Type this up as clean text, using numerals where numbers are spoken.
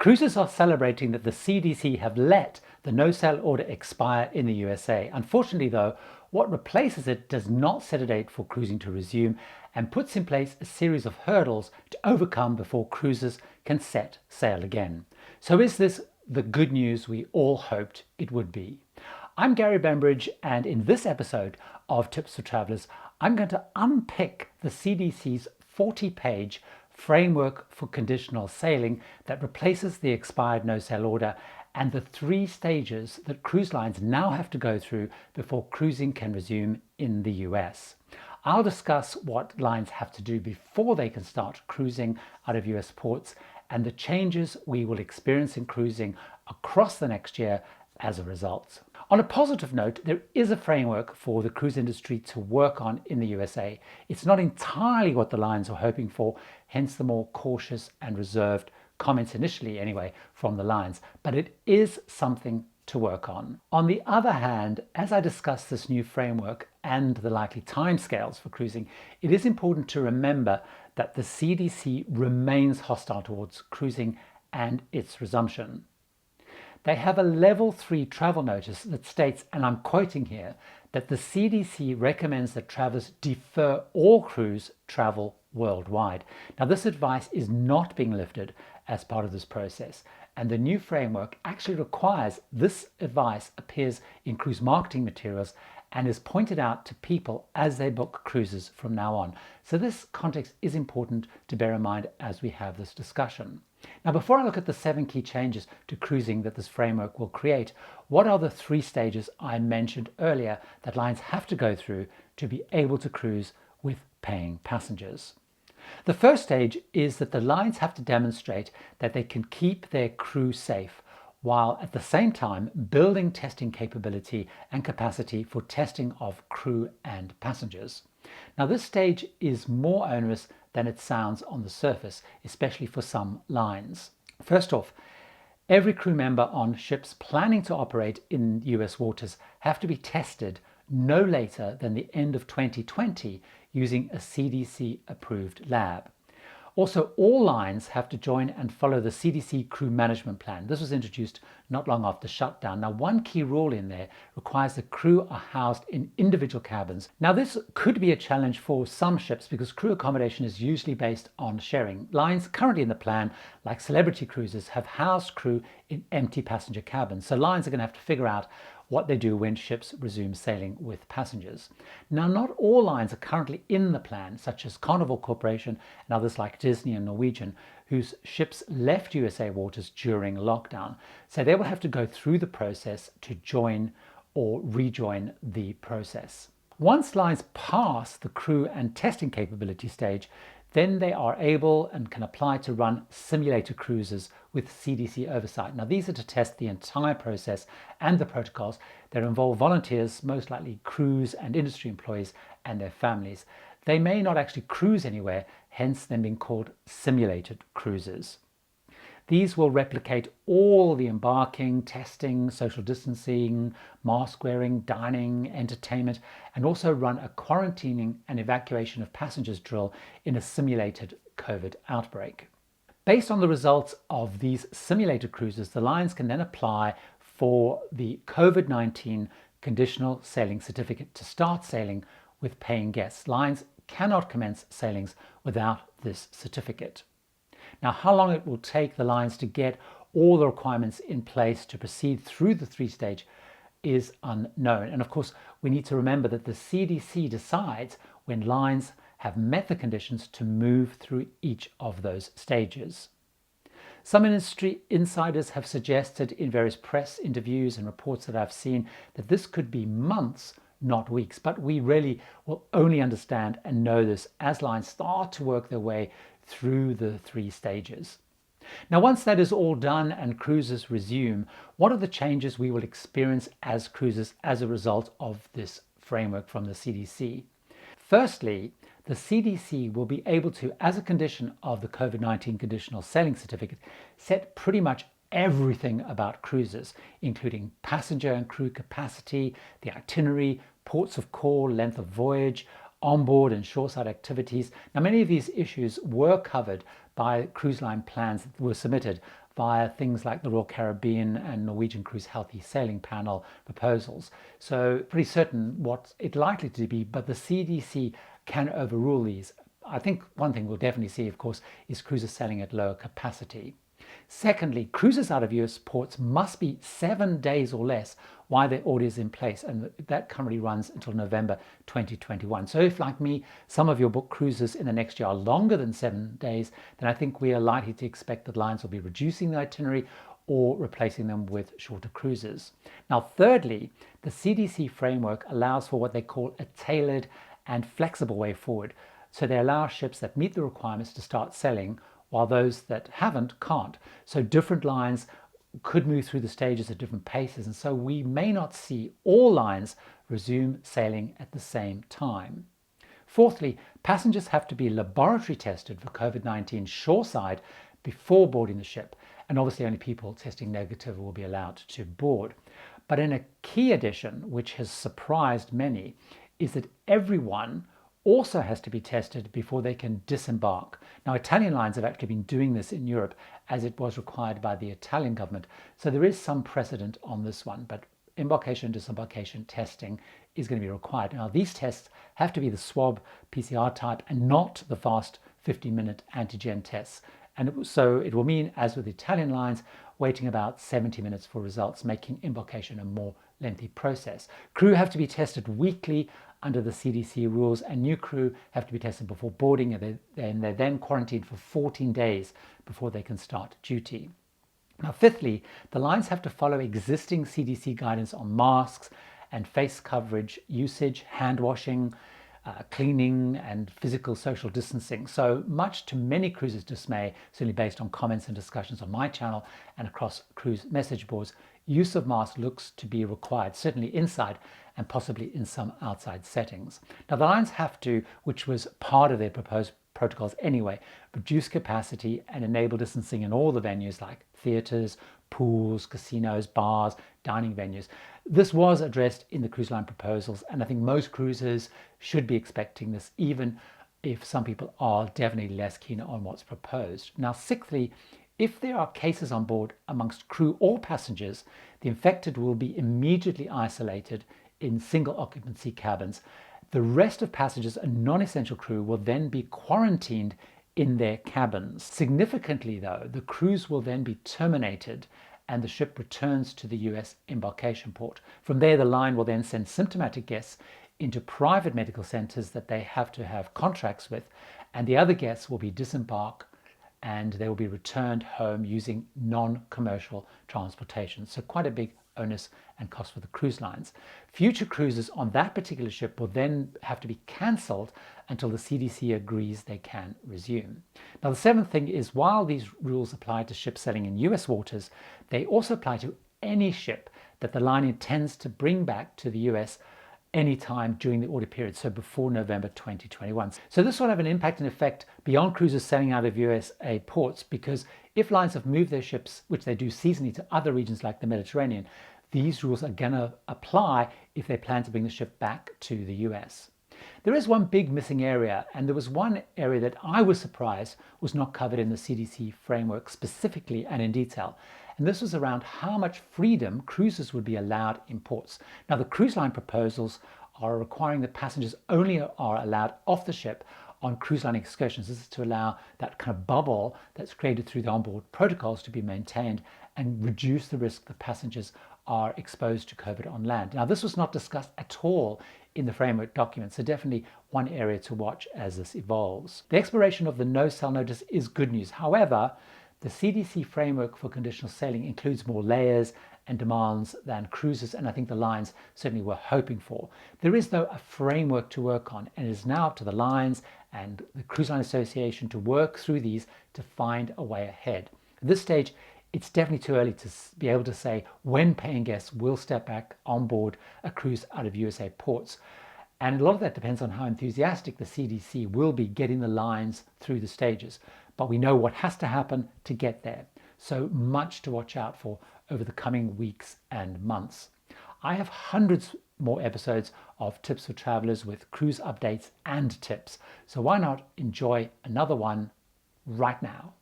Cruisers are celebrating that the CDC have let the no-sail order expire in the USA. Unfortunately, though, what replaces it does not set a date for cruising to resume and puts in place a series of hurdles to overcome before cruisers can set sail again. So is this the good news we all hoped it would be? I'm Gary Bembridge, and in this episode of Tips for Travelers, I'm going to unpick the CDC's 40-page Framework for Conditional Sailing that replaces the expired no-sail order and the 3 stages that cruise lines now have to go through before cruising can resume in the US. I'll discuss what lines have to do before they can start cruising out of US ports and the changes we will experience in cruising across the next year as a result. On a positive note, there is a framework for the cruise industry to work on in the USA. It's not entirely what the lines were hoping for, hence the more cautious and reserved comments initially anyway from the lines, but it is something to work on. On the other hand, as I discuss this new framework and the likely timescales for cruising, it is important to remember that the CDC remains hostile towards cruising and its resumption. They have a level 3 travel notice that states, and I'm quoting here, that the CDC recommends that travelers defer all cruise travel worldwide. Now, this advice is not being lifted as part of this process, and the new framework actually requires this advice appears in cruise marketing materials and is pointed out to people as they book cruises from now on. So this context is important to bear in mind as we have this discussion. Now, before I look at the 7 key changes to cruising that this framework will create, what are the 3 stages I mentioned earlier that lines have to go through to be able to cruise with paying passengers? The first stage is that the lines have to demonstrate that they can keep their crew safe, while at the same time building testing capability and capacity for testing of crew and passengers. Now, this stage is more onerous than it sounds on the surface, especially for some lines. First off, every crew member on ships planning to operate in US waters have to be tested no later than the end of 2020 using a CDC approved lab. Also, all lines have to join and follow the CDC crew management plan. This was introduced not long after shutdown. Now, one key rule in there requires the crew are housed in individual cabins. Now, this could be a challenge for some ships because crew accommodation is usually based on sharing. Lines currently in the plan, like Celebrity Cruises, have housed crew in empty passenger cabins. So lines are going to have to figure out what they do when ships resume sailing with passengers. Now, not all lines are currently in the plan, such as Carnival Corporation and others like Disney and Norwegian, whose ships left USA waters during lockdown. So they will have to go through the process to join or rejoin the process. Once lines pass the crew and testing capability stage, then they are able and can apply to run simulator cruises with CDC oversight. Now, these are to test the entire process and the protocols that involve volunteers, most likely crews and industry employees and their families. They may not actually cruise anywhere, hence them being called simulated cruises. These will replicate all the embarking, testing, social distancing, mask wearing, dining, entertainment, and also run a quarantining and evacuation of passengers drill in a simulated COVID outbreak. Based on the results of these simulated cruises, the lines can then apply for the COVID-19 Conditional Sailing Certificate to start sailing with paying guests. Lines cannot commence sailings without this certificate. Now, how long it will take the lines to get all the requirements in place to proceed through the 3-stage is unknown. And of course, we need to remember that the CDC decides when lines have met the conditions to move through each of those stages. Some industry insiders have suggested in various press interviews and reports that I've seen that this could be months, not weeks, but we really will only understand and know this as lines start to work their way through the 3 stages. Now, once that is all done and cruises resume, what are the changes we will experience as cruisers as a result of this framework from the CDC? Firstly, the CDC will be able to, as a condition of the COVID-19 Conditional Sailing Certificate, set pretty much everything about cruises, including passenger and crew capacity, the itinerary, ports of call, length of voyage, onboard and shoreside activities. Now, many of these issues were covered by cruise line plans that were submitted via things like the Royal Caribbean and Norwegian Cruise Healthy Sailing Panel proposals. So pretty certain what it's likely to be, but the CDC can overrule these. I think one thing we'll definitely see, of course, is cruises sailing at lower capacity. Secondly, cruises out of US ports must be 7 days or less while their order is in place, and that currently runs until November 2021. So if, like me, some of your book cruises in the next year are longer than 7 days, then I think we are likely to expect that lines will be reducing the itinerary or replacing them with shorter cruises. Now, thirdly, the CDC framework allows for what they call a tailored and flexible way forward. So they allow ships that meet the requirements to start sailing, while those that haven't can't. So different lines could move through the stages at different paces, and so we may not see all lines resume sailing at the same time. Fourthly, passengers have to be laboratory tested for COVID-19 shoreside before boarding the ship, and obviously only people testing negative will be allowed to board. But in a key addition, which has surprised many, is that everyone also has to be tested before they can disembark. Now, Italian lines have actually been doing this in Europe as it was required by the Italian government. So there is some precedent on this one, but embarkation and disembarkation testing is going to be required. Now, these tests have to be the swab PCR type and not the fast 15-minute antigen tests. And so it will mean, as with Italian lines, waiting about 70 minutes for results, making embarkation a more lengthy process. Crew have to be tested weekly under the CDC rules, and new crew have to be tested before boarding, and they're then quarantined for 14 days before they can start duty. Now, fifthly, the lines have to follow existing CDC guidance on masks and face coverage usage, hand washing, cleaning, and physical social distancing. So much to many cruises' dismay, certainly based on comments and discussions on my channel and across cruise message boards, use of masks looks to be required, certainly inside and possibly in some outside settings. Now, the lines have to, which was part of their proposed protocols anyway, reduce capacity and enable distancing in all the venues like theatres, pools, casinos, bars, dining venues. This was addressed in the cruise line proposals, and I think most cruisers should be expecting this, even if some people are definitely less keen on what's proposed. Now, sixthly, if there are cases on board amongst crew or passengers, the infected will be immediately isolated in single occupancy cabins. The rest of passengers and non-essential crew will then be quarantined in their cabins. Significantly, though, the cruise will then be terminated and the ship returns to the US embarkation port. From there, the line will then send symptomatic guests into private medical centers that they have to have contracts with, and the other guests will be disembarked and they will be returned home using non-commercial transportation. So quite a big onus and cost for the cruise lines. Future cruises on that particular ship will then have to be cancelled until the CDC agrees they can resume. Now, the seventh thing is, while these rules apply to ships sailing in US waters, they also apply to any ship that the line intends to bring back to the US anytime during the order period, so before November 2021. So this will have an impact and effect beyond cruises sailing out of USA ports, because if lines have moved their ships, which they do seasonally, to other regions like the Mediterranean, these rules are going to apply if they plan to bring the ship back to the US. There is one big missing area, and there was one area that I was surprised was not covered in the CDC framework specifically and in detail. And this was around how much freedom cruisers would be allowed in ports. Now, the cruise line proposals are requiring that passengers only are allowed off the ship on cruise line excursions. This is to allow that kind of bubble that's created through the onboard protocols to be maintained and reduce the risk that passengers are exposed to COVID on land. Now, this was not discussed at all in the framework document, so definitely one area to watch as this evolves. The expiration of the no-sail notice is good news. However, the CDC framework for conditional sailing includes more layers and demands than cruises, and I think the lines certainly were hoping for. There is, though, a framework to work on, and it is now up to the lines and the Cruise Line Association to work through these to find a way ahead. At this stage, it's definitely too early to be able to say when paying guests will step back on board a cruise out of USA ports. And a lot of that depends on how enthusiastic the CDC will be getting the lines through the stages. But we know what has to happen to get there. So much to watch out for over the coming weeks and months. I have hundreds more episodes of tips for travelers with cruise updates and tips. So why not enjoy another one right now?